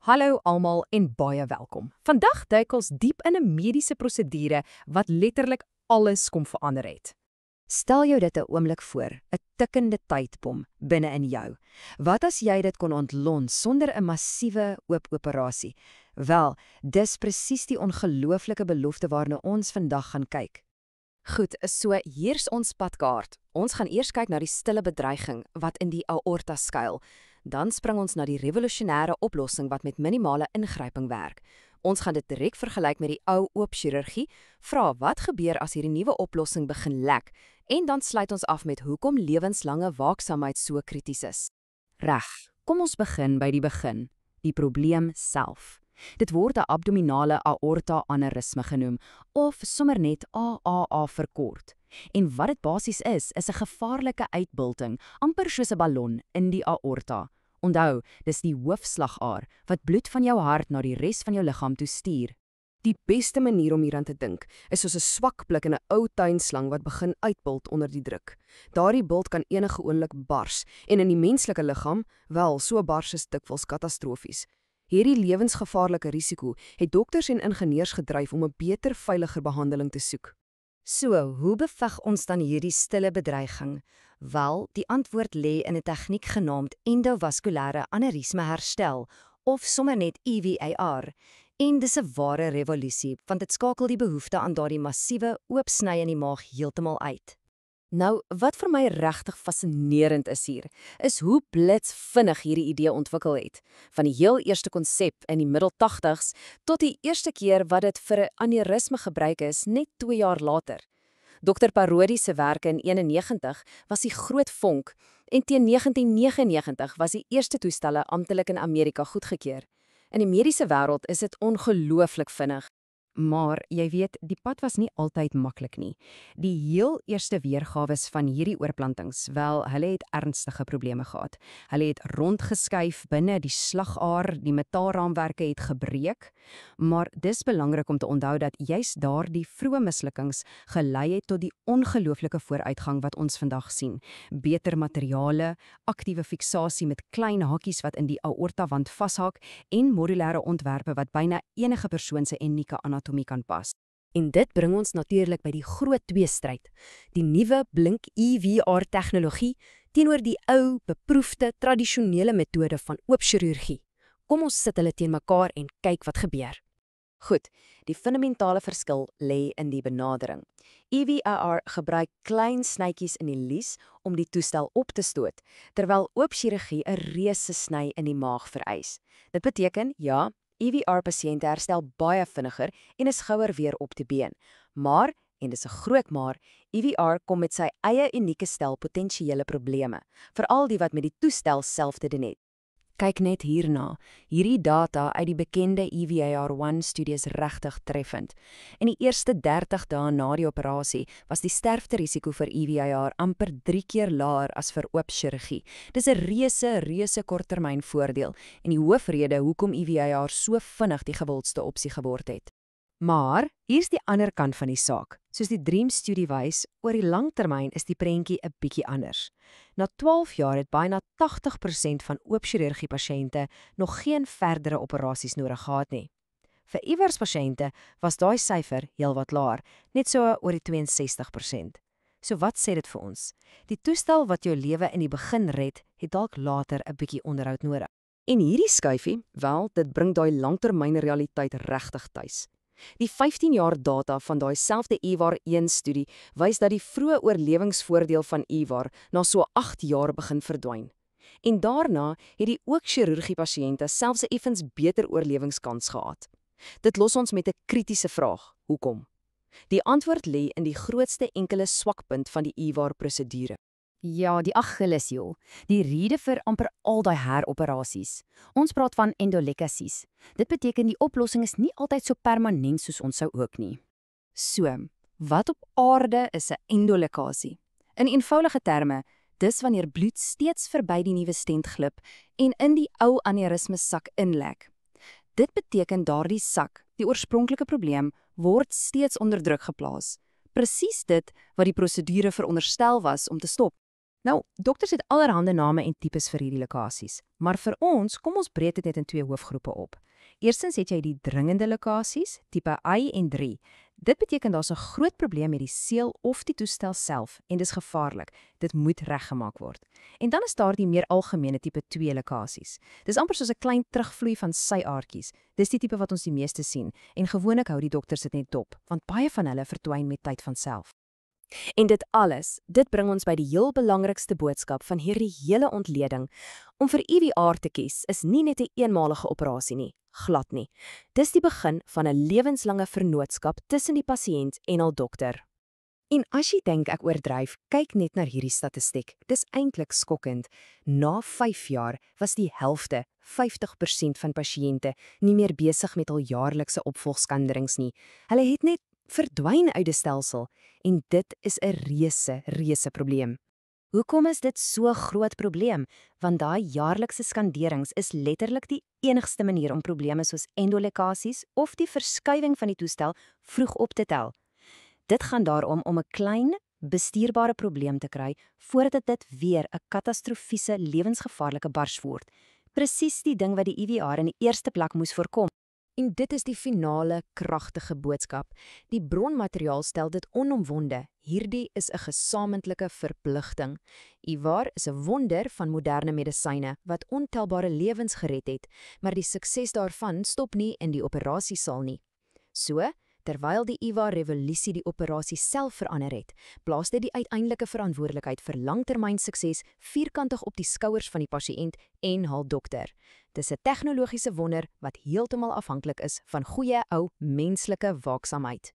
Hallo almal en baie welkom. Vandag duik ons diep in 'n mediese prosedure wat letterlik alles kom verander het. Stel jou dit 'n oomblik voor, 'n tikkende tydbom binne in jou. Wat as jy dit kon ontlont sonder 'n massiewe oop operasie? Wel, dis presies die ongelooflike belofte waarna ons vandag gaan kyk. Goed, so hier's ons padkaart. Ons gaan eers kyk na die stille bedreiging wat in die aorta skuil. Dan spring ons na die revolusionêre oplossing wat met minimale ingryping werk. Ons gaan dit direk vergelyk met die ou oop chirurgie, vra wat gebeur as hierdie nuwe oplossing begin lek, en dan sluit ons af met hoekom lewenslange waaksaamheid so krities is. Reg, kom ons begin by die begin, die probleem self. Dit word 'n abdominale aorta-aneurysme genoem, of sommer net AAA verkort. En wat dit basies is 'n gevaarlike uitbulting, amper soos 'n ballon in die aorta. Onthou, dis die hoofslagaar wat bloed van jou hart na die res van jou liggaam toe stuur. Die beste manier om hieraan te dink is soos 'n swak blik in 'n ou tuinslang wat begin uitbult onder die druk. Daardie bult kan enige oomblik bars en in die menslike liggaam, wel, so bars is dikwels katastrofies. Hierdie lewensgevaarlike risiko het dokters en ingenieurs gedryf om 'n beter, veiliger behandeling te soek. So, hoe beveg ons dan hierdie stille bedreiging? Wel, die antwoord lê in 'n tegniek genaamd endovaskulêre aneurysme herstel, of sommer net EVAR. En dis 'n ware revolusie, want dit skakel die behoefte aan daardie massiewe oopsny in die maag heeltemal uit. Nou, wat vir my regtig fascinerend is hier, is hoe blitsvinnig hierdie idee ontwikkel het. Van die heel eerste konsep in die middel 80s tot die eerste keer wat dit vir 'n aneurysme gebruik is, net 2 jaar later. Dr. Parodi se werke in 91 was die groot vonk en teen 1999 was die eerste toestelle amptelik in Amerika goedgekeur. In die mediese wêreld is dit ongelooflik vinnig. Maar, jy weet, die pad was nie altyd maklik nie. Die heel eerste weergawes van hierdie oorplantings, wel, hulle het ernstige probleme gehad. Hulle het rondgeskuif binne die slagaar, die metaalraamwerke het gebreek, maar dis belangrik om te onthou dat juist daardie vroeë mislukkings gelei het tot die ongelooflike vooruitgang wat ons vandag sien. Beter materiale, aktiewe fiksasie met klein hakies wat in die aortawand vashak en modulêre ontwerpe wat byna enige persoon se unieke anatomie kan pas. En dit bring ons natuurlik by die groot tweestryd, die nuwe blink EVR-tegnologie teenoor die ou, beproefde, tradisionele metode van oop chirurgie. Kom ons sit hulle teen mekaar en kyk wat gebeur. Goed, die fundamentale verskil lê in die benadering. EVR gebruik klein snytjies in die lies om die toestel op te stoot, terwyl oop chirurgie 'n reuse sny in die maag vereis. Dit beteken, ja, EVR-pasiënte herstel baie vinniger en is gouer weer op die been. Maar, en dis 'n groot maar, EVR kom met sy eie unieke stel potensiële probleme, veral die wat met die toestel self te doen het. Kyk net hierna. Hierdie data uit die bekende EVAR-1-studie is regtig treffend. In die eerste 30 dae na die operasie was die sterfterisiko vir EVAR amper 3 keer laer as vir oop chirurgie. Dis 'n reuse korttermyn voordeel en die hoofrede hoekom EVAR so vinnig die gewildste opsie geword het. Maar, hier's die ander kant van die saak. Soos die DREAM-studie wys, oor die langtermyn is die prentjie 'n bietjie anders. Na 12 jaar het byna 80% van oop chirurgie pasiënte nog geen verdere operasies nodig gehad nie. Vir iewers-pasiënte was daai syfer heelwat laer, net so oor die 62%. So wat sê dit vir ons? Die toestel wat jou lewe in die begin red, het dalk later 'n bietjie onderhoud nodig. En hierdie skuifie, wel, dit bring daai langtermynrealiteit regtig tuis. Die 15 jaar data van daai selfde EVAR-1-studie wys dat die vroeë oorlewingsvoordeel van EVAR na so 8 jaar begin verdwyn. En daarna het die ook chirurgie-pasiënte selfs 'n effens beter oorlewingskans gehad. Dit los ons met 'n kritiese vraag: hoekom? Die antwoord lê in die grootste enkele swakpunt van die EVAR-prosedure. Ja, die Achilleshiel, die rede vir amper al daai heroperasies. Ons praat van endolekasies. Dit beteken die oplossing is nie altyd so permanent soos ons sou ook nie. So, wat op aarde is 'n endolekasie? In eenvoudige terme, dis wanneer bloed steeds verby die nuwe stent glip en in die ou aneurysmesak inlek. Dit beteken daardie sak, die oorspronklike probleem, word steeds onder druk geplaas. Presies dit wat die prosedure veronderstel was om te stop. Nou, dokters het allerhande name en tipes vir hierdie lokasies, maar vir ons, kom ons breek dit net in twee hoofgroepe op. Eerstens het jy die dringende lokasies, tipe I en 3. Dit beteken daar's 'n groot probleem met die seël of die toestel self en dis gevaarlik. Dit moet reggemaak word. En dan is daar die meer algemene tipe 2 lokasies. Dis amper soos 'n klein terugvloei van syaartjies. Dis die tipe wat ons die meeste sien en gewoonlik hou die dokters dit net dop, want baie van hulle verdwyn met tyd van self. En dit bring ons by die heel belangrikste boodskap van hierdie hele ontleding. Om vir EVR te kies is nie net 'n eenmalige operasie nie, glad nie. Dis die begin van 'n lewenslange vennootskap tussen die pasiënt en hul dokter. En as jy dink ek oordryf, kyk net na hierdie statistiek. Dis eintlik skokkend. Na 5 jaar was die helfte, 50% van pasiënte, nie meer besig met hul jaarlikse opvolgskanderings nie. Hulle het net verdwyn uit die stelsel en dit is 'n reuse probleem. Hoekom is dit so 'n groot probleem? Want daai jaarlikse skanderings is letterlik die enigste manier om probleme soos endolekasies of die verskuiwing van die toestel vroeg op te tel. Dit gaan daarom om 'n klein, bestuurbare probleem te kry voordat dit weer 'n katastrofiese, lewensgevaarlike bars word. Presies die ding wat die EVR in die eerste plek moes voorkom. En dit is die finale, kragtige boodskap. Die bronmateriaal stel dit onomwonde. Hierdie is 'n gesamentlike verpligting. EVR is 'n wonder van moderne medisyne wat ontelbare lewens gered het, maar die sukses daarvan stop nie in die operasiesaal nie. So, terwyl die EVR-revolusie die operasie self verander het, plaas dit die uiteindelike verantwoordelikheid vir langtermyn sukses vierkantig op die skouers van die pasiënt en hul dokter. Dis 'n tegnologiese wonder wat heeltemal afhanklik is van goeie ou menslike waaksaamheid.